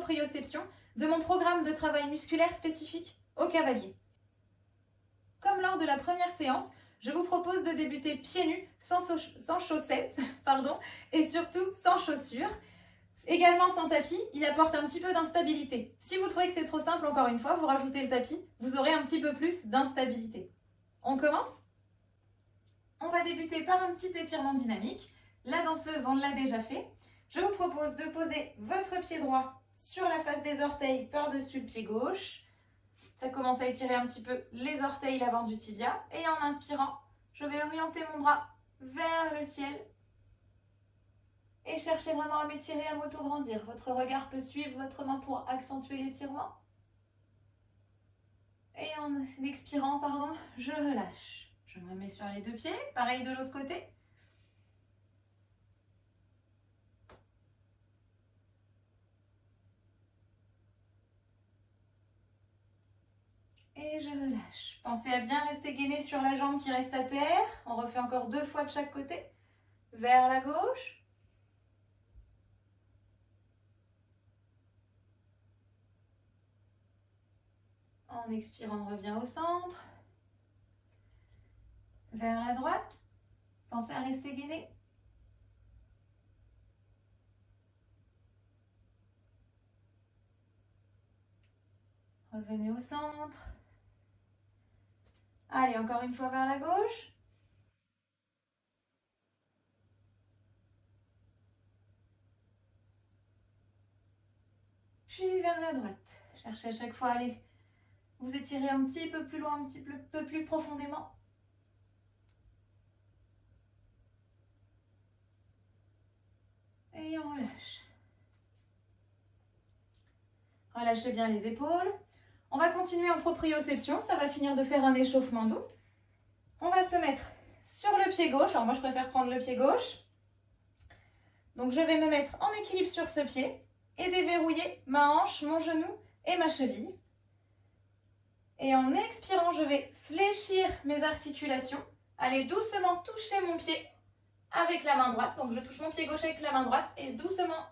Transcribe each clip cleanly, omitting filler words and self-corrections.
proprioception de mon programme de travail musculaire spécifique au cavalier. Comme lors de la première séance, je vous propose de débuter pieds nus, sans chaussettes, et surtout sans chaussures. Également sans tapis, il apporte un petit peu d'instabilité. Si vous trouvez que c'est trop simple, encore une fois, vous rajoutez le tapis, vous aurez un petit peu plus d'instabilité. On commence ? On va débuter par un petit étirement dynamique. La danseuse, on l'a déjà fait. Je vous propose de poser votre pied droit sur la face des orteils par-dessus le pied gauche. Ça commence à étirer un petit peu les orteils, l'avant du tibia. Et en inspirant, je vais orienter mon bras vers le ciel. Et cherchez vraiment à m'étirer, à m'auto-grandir. Votre regard peut suivre votre main pour accentuer l'étirement. Et en expirant, je relâche. Je me remets sur les deux pieds. Pareil de l'autre côté. Et je relâche. Pensez à bien rester gainé sur la jambe qui reste à terre. On refait encore 2 fois de chaque côté. Vers la gauche. En expirant, on revient au centre. Vers la droite. Pensez à rester gainé. Revenez au centre. Allez, encore une fois vers la gauche. Puis vers la droite. Cherchez à chaque fois à aller vous étirer un petit peu plus loin, un petit peu plus profondément. Et on relâche. Relâchez bien les épaules. On va continuer en proprioception. Ça va finir de faire un échauffement doux. On va se mettre sur le pied gauche. Alors moi, je préfère prendre le pied gauche. Donc, je vais me mettre en équilibre sur ce pied et déverrouiller ma hanche, mon genou et ma cheville. Et en expirant, je vais fléchir mes articulations. Allez doucement toucher mon pied avec la main droite. Donc, je touche mon pied gauche avec la main droite et doucement,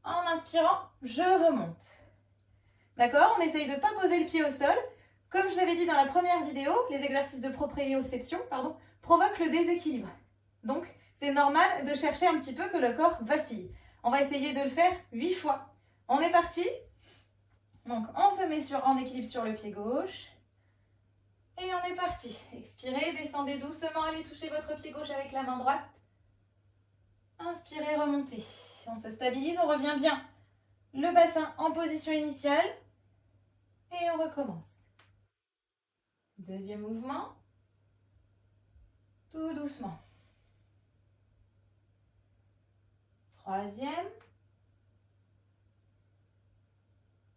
en inspirant, je remonte. D'accord? On essaye de ne pas poser le pied au sol. Comme je l'avais dit dans la première vidéo, les exercices de proprioception provoquent le déséquilibre. Donc, c'est normal de chercher un petit peu que le corps vacille. On va essayer de le faire 8 fois. On est parti. Donc, on se met en équilibre sur le pied gauche. Et on est parti. Expirez, descendez doucement, allez toucher votre pied gauche avec la main droite. Inspirez, remontez. On se stabilise, on revient bien. Le bassin en position initiale. Et on recommence. Deuxième mouvement. Tout doucement. Troisième.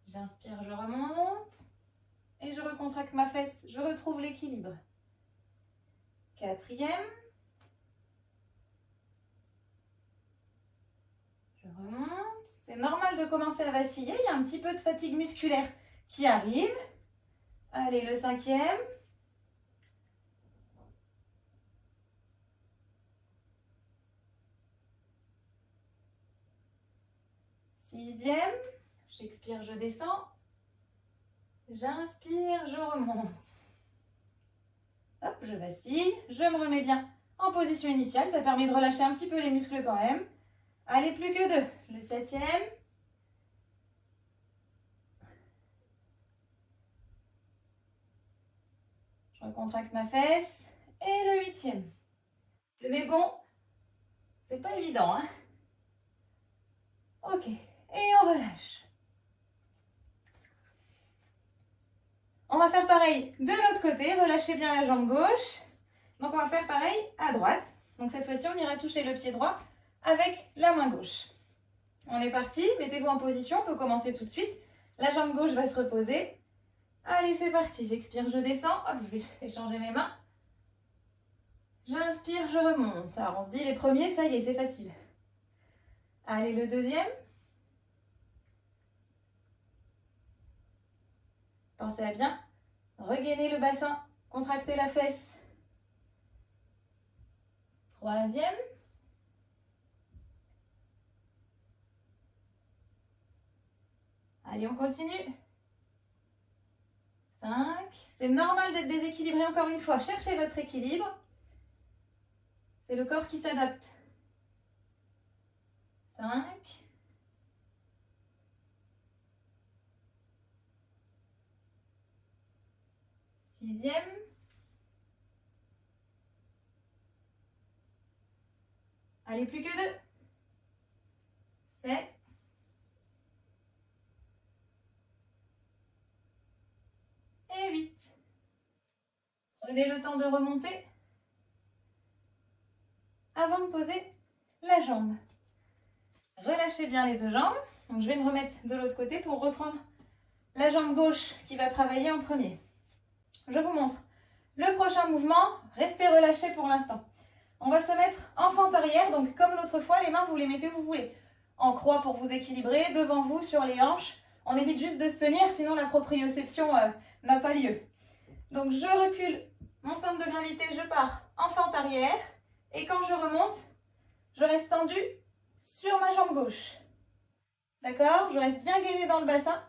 J'inspire, je remonte. Et je recontracte ma fesse, je retrouve l'équilibre. Quatrième. Je remonte. C'est normal de commencer à vaciller. Il y a un petit peu de fatigue musculaire qui arrive. Allez, le cinquième. Sixième. J'expire, je descends. J'inspire, je remonte. Hop, je vacille. Je me remets bien en position initiale. Ça permet de relâcher un petit peu les muscles quand même. Allez, plus que 2. Le septième. Je recontracte ma fesse. Et le huitième. Tenez bon. C'est pas évident, hein? Ok. Et on relâche. On va faire pareil de l'autre côté. Relâchez bien la jambe gauche. Donc, on va faire pareil à droite. Donc, cette fois-ci, on ira toucher le pied droit avec la main gauche. On est parti. Mettez-vous en position. On peut commencer tout de suite. La jambe gauche va se reposer. Allez, c'est parti. J'expire, je descends. Hop, je vais échanger mes mains. J'inspire, je remonte. Alors, on se dit les premiers, ça y est, c'est facile. Allez, le deuxième. Pensez à bien regainer le bassin, contracter la fesse. Troisième. Allez, on continue. 5. C'est normal d'être déséquilibré encore une fois. Cherchez votre équilibre. C'est le corps qui s'adapte. 5. 6e. Allez, plus que 2. 7. Et 8. Prenez le temps de remonter avant de poser la jambe. Relâchez bien les deux jambes. Donc, je vais me remettre de l'autre côté pour reprendre la jambe gauche qui va travailler en premier. Je vous montre le prochain mouvement. Restez relâchés pour l'instant. On va se mettre en fente arrière. Donc, comme l'autre fois, les mains, vous les mettez où vous voulez. En croix pour vous équilibrer, devant vous, sur les hanches. On évite juste de se tenir, sinon la proprioception n'a pas lieu. Donc, je recule mon centre de gravité, je pars en fente arrière. Et quand je remonte, je reste tendue sur ma jambe gauche. D'accord? Je reste bien gainée dans le bassin.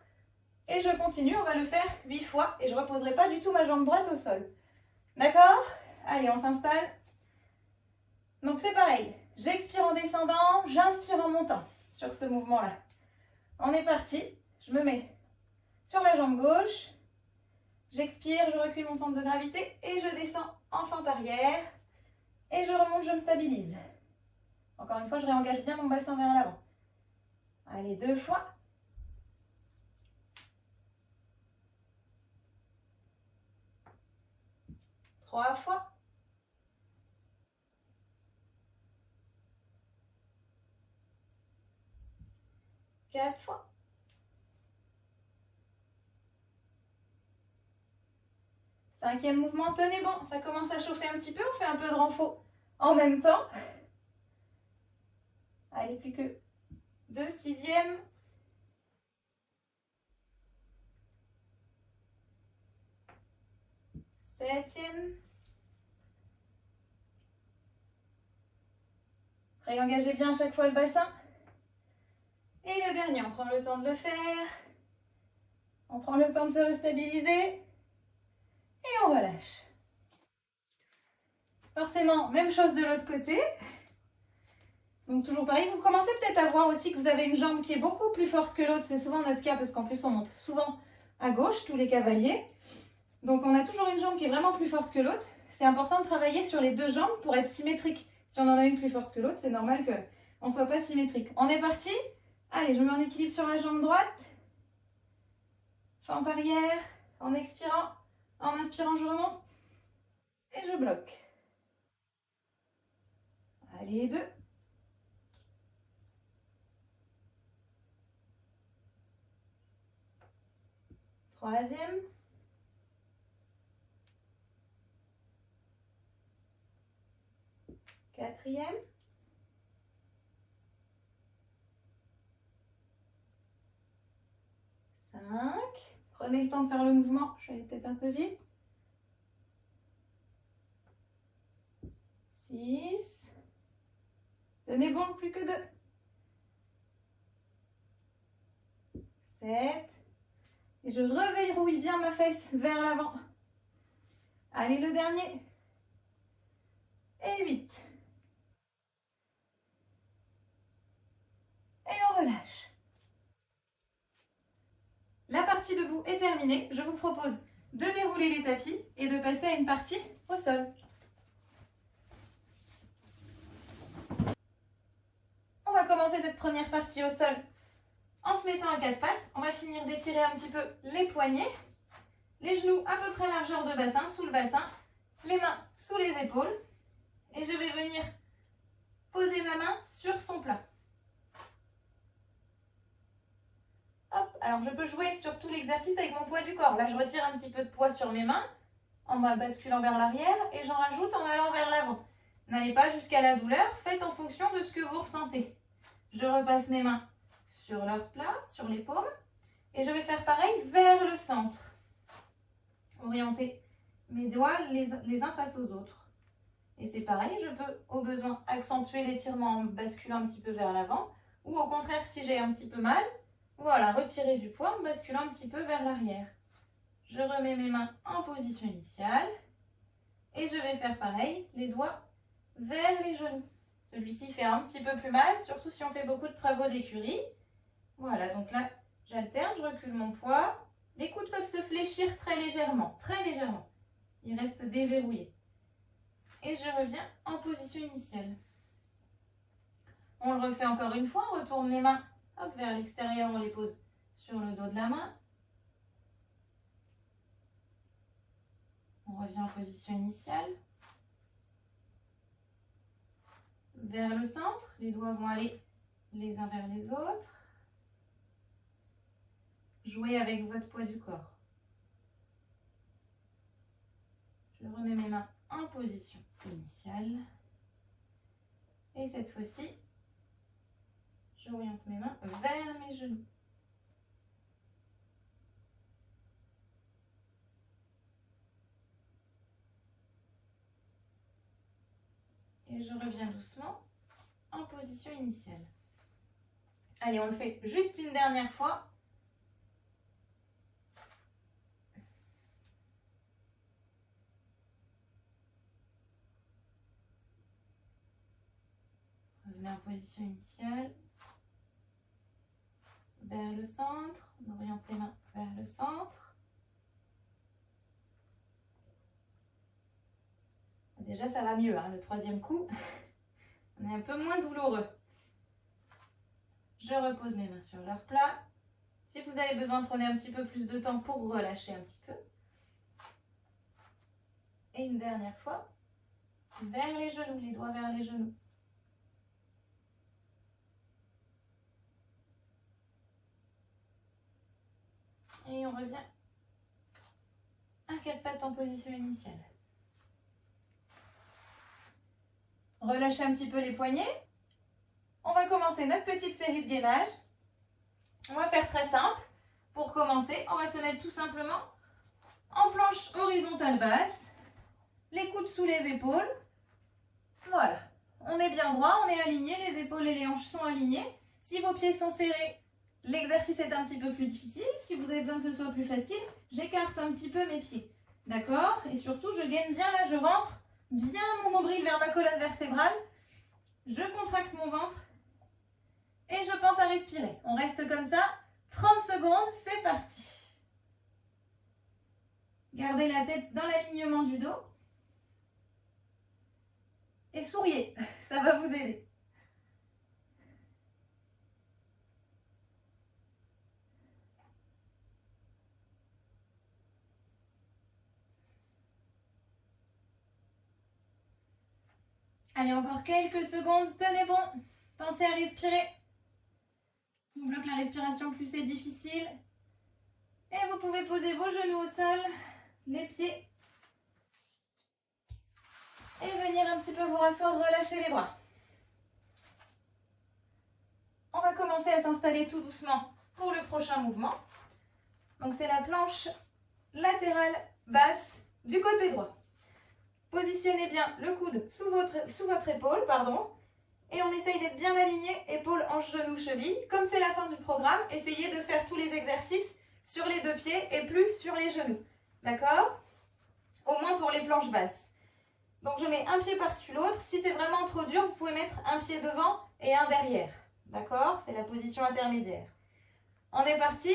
Et je continue, on va le faire 8 fois. Et je ne reposerai pas du tout ma jambe droite au sol. D'accord? Allez, on s'installe. Donc c'est pareil. J'expire en descendant, j'inspire en montant sur ce mouvement-là. On est parti. Je me mets sur la jambe gauche. J'expire, je recule mon centre de gravité et je descends en fente arrière. Et je remonte, je me stabilise. Encore une fois, je réengage bien mon bassin vers l'avant. Allez, 2 fois. 3 fois. 4 fois. 5e mouvement, tenez bon, ça commence à chauffer un petit peu, on fait un peu de renfort en même temps. Allez, plus que 2, 6e. 7e. Réengagez bien à chaque fois le bassin. Et le dernier, on prend le temps de le faire. On prend le temps de se restabiliser. Et on relâche. Forcément, même chose de l'autre côté. Donc toujours pareil, vous commencez peut-être à voir aussi que vous avez une jambe qui est beaucoup plus forte que l'autre. C'est souvent notre cas parce qu'en plus on monte souvent à gauche, tous les cavaliers. Donc on a toujours une jambe qui est vraiment plus forte que l'autre. C'est important de travailler sur les deux jambes pour être symétrique. Si on en a une plus forte que l'autre, c'est normal qu'on ne soit pas symétrique. On est parti. Allez, je me mets en équilibre sur la jambe droite. Fente arrière, en expirant. En inspirant, je remonte. Et je bloque. Allez, 2. 3e. 4e. 5. Prenez le temps de faire le mouvement. Je vais aller peut-être un peu vite. 6. Tenez bon, plus que 2. 7. Et je reverrouille bien ma fesse vers l'avant. Allez, le dernier. Et 8. Et on relâche. La partie debout est terminée. Je vous propose de dérouler les tapis et de passer à une partie au sol. On va commencer cette première partie au sol en se mettant à 4 pattes. On va finir d'étirer un petit peu les poignets. Les genoux à peu près largeur de bassin, sous le bassin. Les mains sous les épaules. Et je vais venir poser ma main sur son plat. Hop, alors je peux jouer sur tout l'exercice avec mon poids du corps. Là, je retire un petit peu de poids sur mes mains en basculant vers l'arrière et j'en rajoute en allant vers l'avant. N'allez pas jusqu'à la douleur, faites en fonction de ce que vous ressentez. Je repasse mes mains sur leur plat, sur les paumes et je vais faire pareil vers le centre. Orienter mes doigts les uns face aux autres. Et c'est pareil, je peux au besoin accentuer l'étirement en basculant un petit peu vers l'avant ou au contraire, si j'ai un petit peu mal, Voilà, retirer du poids en basculant un petit peu vers l'arrière. Je remets mes mains en position initiale. Et je vais faire pareil, les doigts vers les genoux. Celui-ci fait un petit peu plus mal, surtout si on fait beaucoup de travaux d'écurie. Voilà, donc là, j'alterne, je recule mon poids. Les coudes peuvent se fléchir très légèrement, très légèrement. Ils restent déverrouillés. Et je reviens en position initiale. On le refait encore une fois, on retourne les mains hop, vers l'extérieur, on les pose sur le dos de la main. On revient en position initiale. Vers le centre, les doigts vont aller les uns vers les autres. Jouez avec votre poids du corps. Je remets mes mains en position initiale. Et cette fois-ci, j'oriente mes mains vers mes genoux. Et je reviens doucement en position initiale. Allez, on le fait juste une dernière fois. Revenez en position initiale. Vers le centre. On oriente les mains vers le centre. Déjà, ça va mieux, hein, le troisième coup. On est un peu moins douloureux. Je repose mes mains sur leur plat. Si vous avez besoin, prenez un petit peu plus de temps pour relâcher un petit peu. Et une dernière fois, vers les genoux, les doigts vers les genoux. Et on revient à quatre pattes en position initiale. Relâchez un petit peu les poignets. On va commencer notre petite série de gainage. On va faire très simple. Pour commencer, on va se mettre tout simplement en planche horizontale basse. Les coudes sous les épaules. Voilà. On est bien droit, on est aligné, les épaules et les hanches sont alignées. Si vos pieds sont serrés, l'exercice est un petit peu plus difficile. Si vous avez besoin que ce soit plus facile, j'écarte un petit peu mes pieds. D'accord? Et surtout, je gaine bien là, je rentre bien mon nombril vers ma colonne vertébrale. Je contracte mon ventre. Et je pense à respirer. On reste comme ça. 30 secondes, c'est parti. Gardez la tête dans l'alignement du dos. Et souriez, ça va vous aider. Allez, encore quelques secondes, tenez bon. Pensez à respirer. On bloque la respiration, plus c'est difficile. Et vous pouvez poser vos genoux au sol, les pieds. Et venir un petit peu vous rasseoir, relâcher les bras. On va commencer à s'installer tout doucement pour le prochain mouvement. Donc c'est la planche latérale basse du côté droit. Positionnez bien le coude sous votre épaule, et on essaye d'être bien aligné, épaules, hanches, genoux, chevilles. Comme c'est la fin du programme, essayez de faire tous les exercices sur les deux pieds et plus sur les genoux. D'accord? Au moins pour les planches basses. Donc je mets un pied par-dessus l'autre. Si c'est vraiment trop dur, vous pouvez mettre un pied devant et un derrière. D'accord? C'est la position intermédiaire. On est parti.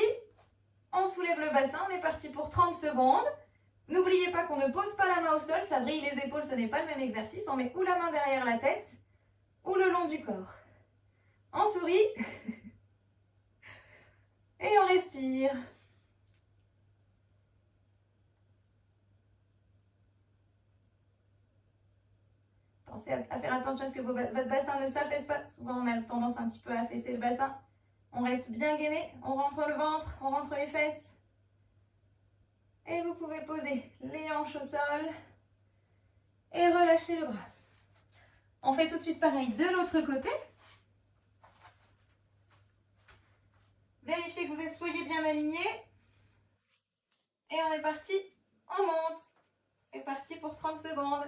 On soulève le bassin. On est parti pour 30 secondes. N'oubliez pas qu'on ne pose pas la main au sol. Ça brille les épaules, ce n'est pas le même exercice. On met ou la main derrière la tête ou le long du corps. On sourit. Et on respire. Pensez à faire attention à ce que votre bassin ne s'affaisse pas. Souvent, on a tendance un petit peu à affaisser le bassin. On reste bien gainé. On rentre le ventre, on rentre les fesses. Et vous pouvez poser les hanches au sol. Et relâcher le bras. On fait tout de suite pareil de l'autre côté. Vérifiez que vous soyez bien alignés. Et on est parti. On monte. C'est parti pour 30 secondes.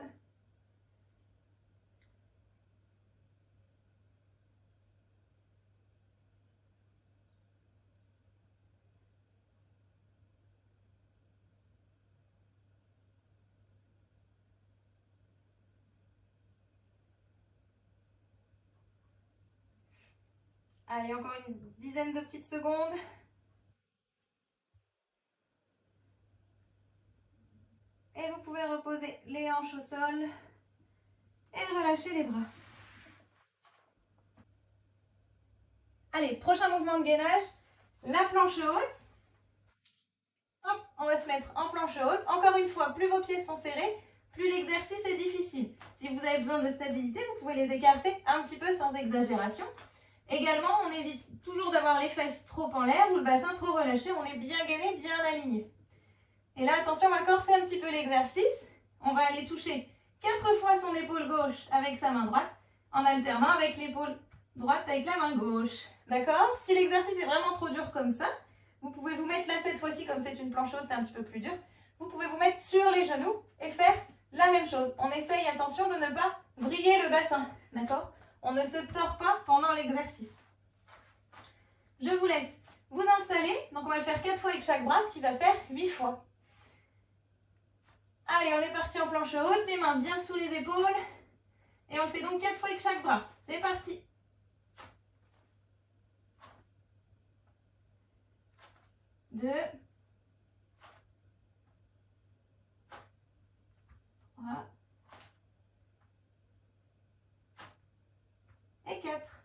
Allez, encore une dizaine de petites secondes. Et vous pouvez reposer les hanches au sol et relâcher les bras. Allez, prochain mouvement de gainage, la planche haute. Hop, on va se mettre en planche haute. Encore une fois, plus vos pieds sont serrés, plus l'exercice est difficile. Si vous avez besoin de stabilité, vous pouvez les écarter un petit peu sans exagération. Également, on évite toujours d'avoir les fesses trop en l'air ou le bassin trop relâché. On est bien gainé, bien aligné. Et là, attention, on va corser un petit peu l'exercice. On va aller toucher 4 fois son épaule gauche avec sa main droite, en alternant avec l'épaule droite avec la main gauche. D'accord? Si l'exercice est vraiment trop dur comme ça, vous pouvez vous mettre là cette fois-ci, comme c'est une planche haute, c'est un petit peu plus dur. Vous pouvez vous mettre sur les genoux et faire la même chose. On essaye, attention, de ne pas vriller le bassin. D'accord? On ne se tord pas pendant l'exercice. Je vous laisse vous installer. Donc on va le faire 4 fois avec chaque bras, ce qui va faire 8 fois. Allez, on est parti en planche haute, les mains bien sous les épaules. Et on le fait donc 4 fois avec chaque bras. C'est parti. 2, 3 et 4.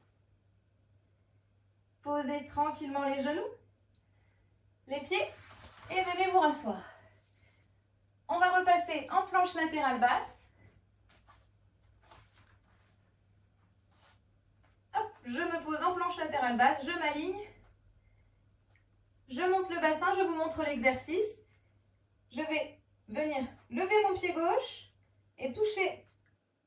Posez tranquillement les genoux, les pieds et venez vous rasseoir. On va repasser en planche latérale basse. Hop, je me pose en planche latérale basse, je m'aligne. Je monte le bassin, je vous montre l'exercice. Je vais venir lever mon pied gauche et toucher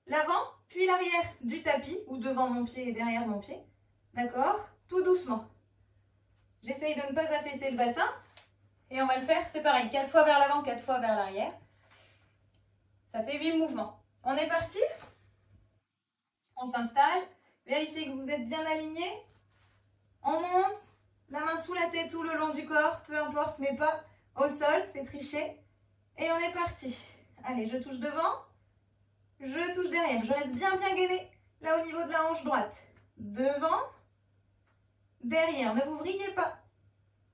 l'avant puis l'arrière du tapis, ou devant mon pied et derrière mon pied. D'accord? Tout doucement. J'essaye de ne pas affaisser le bassin. Et on va le faire, c'est pareil, 4 fois vers l'avant, 4 fois vers l'arrière. Ça fait 8 mouvements. On est parti? On s'installe. Vérifiez que vous êtes bien aligné. On monte. La main sous la tête ou le long du corps, peu importe, mais pas au sol, c'est triché. Et on est parti. Allez, je touche devant. Je touche derrière. Je reste bien gainé là au niveau de la hanche droite. Devant. Derrière. Ne vous vrillez pas.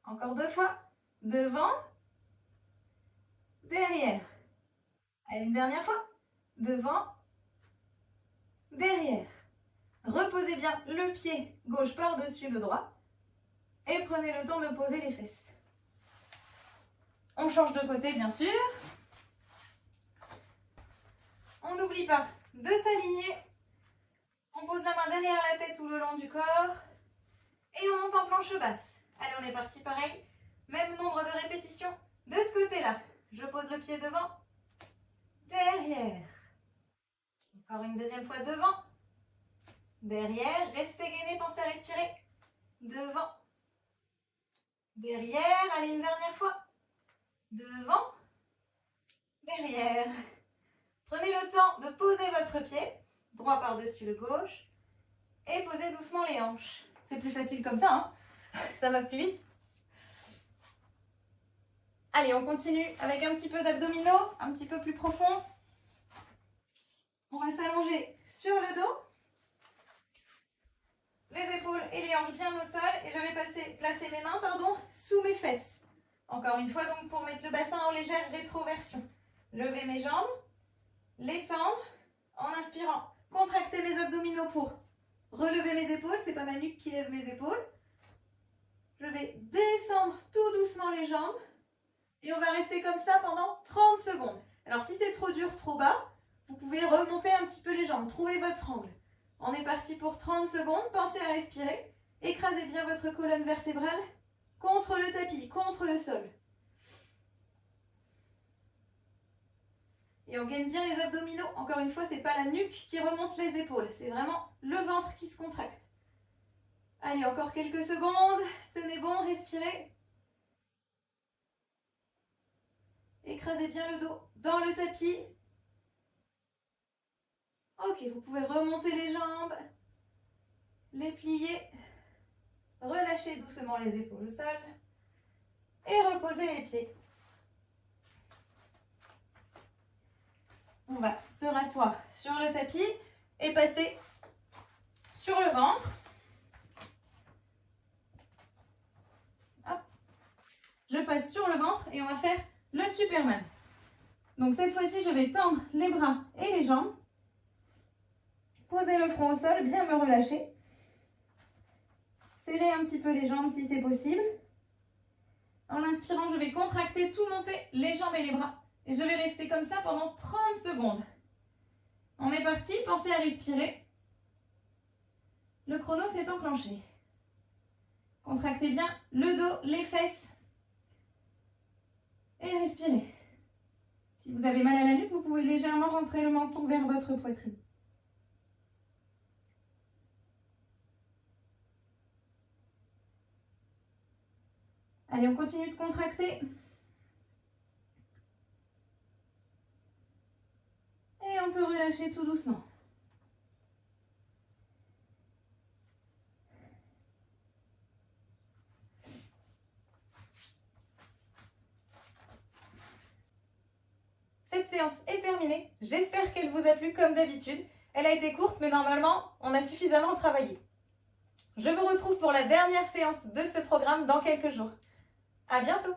Encore 2 fois. Devant. Derrière. Allez, une dernière fois. Devant. Derrière. Reposez bien le pied gauche par-dessus le droit. Et prenez le temps de poser les fesses. On change de côté, bien sûr. On n'oublie pas de s'aligner. On pose la main derrière la tête ou le long du corps. Et on monte en planche basse. Allez, on est parti, pareil. Même nombre de répétitions de ce côté-là. Je pose le pied devant. Derrière. Encore une deuxième fois devant. Derrière. Restez gainé, pensez à respirer. Devant. Derrière. Allez, une dernière fois. Devant. Derrière. Prenez le temps de poser votre pied, droit par-dessus le gauche, et posez doucement les hanches. C'est plus facile comme ça, hein? Ça va plus vite. Allez, on continue avec un petit peu d'abdominaux, un petit peu plus profond. On va s'allonger sur le dos, les épaules et les hanches bien au sol, et je vais placer mes mains sous mes fesses. Encore une fois, donc pour mettre le bassin en légère rétroversion. Lever mes jambes, les tendre en inspirant. Contracter mes abdominaux pour relever mes épaules. C'est pas ma nuque qui lève mes épaules. Je vais descendre tout doucement les jambes. Et on va rester comme ça pendant 30 secondes. Alors si c'est trop dur, trop bas, vous pouvez remonter un petit peu les jambes. Trouvez votre angle. On est parti pour 30 secondes. Pensez à respirer. Écrasez bien votre colonne vertébrale contre le tapis, contre le sol. Et on gagne bien les abdominaux. Encore une fois, ce n'est pas la nuque qui remonte les épaules. C'est vraiment le ventre qui se contracte. Allez, encore quelques secondes. Tenez bon, respirez. Écrasez bien le dos dans le tapis. Ok, vous pouvez remonter les jambes, les plier, relâcher doucement les épaules au sol et reposer les pieds. On va se rasseoir sur le tapis et passer sur le ventre. je passe sur le ventre et on va faire le Superman. Donc cette fois-ci, je vais tendre les bras et les jambes. Poser le front au sol, bien me relâcher. Serrer un petit peu les jambes si c'est possible. En inspirant, je vais contracter, tout monter les jambes et les bras. Et je vais rester comme ça pendant 30 secondes. On est parti, pensez à respirer. Le chrono s'est enclenché. Contractez bien le dos, les fesses. Et respirez. Si vous avez mal à la nuque, vous pouvez légèrement rentrer le menton vers votre poitrine. Allez, on continue de contracter. Et on peut relâcher tout doucement. Cette séance est terminée. J'espère qu'elle vous a plu comme d'habitude. Elle a été courte, mais normalement, on a suffisamment travaillé. Je vous retrouve pour la dernière séance de ce programme dans quelques jours. À bientôt!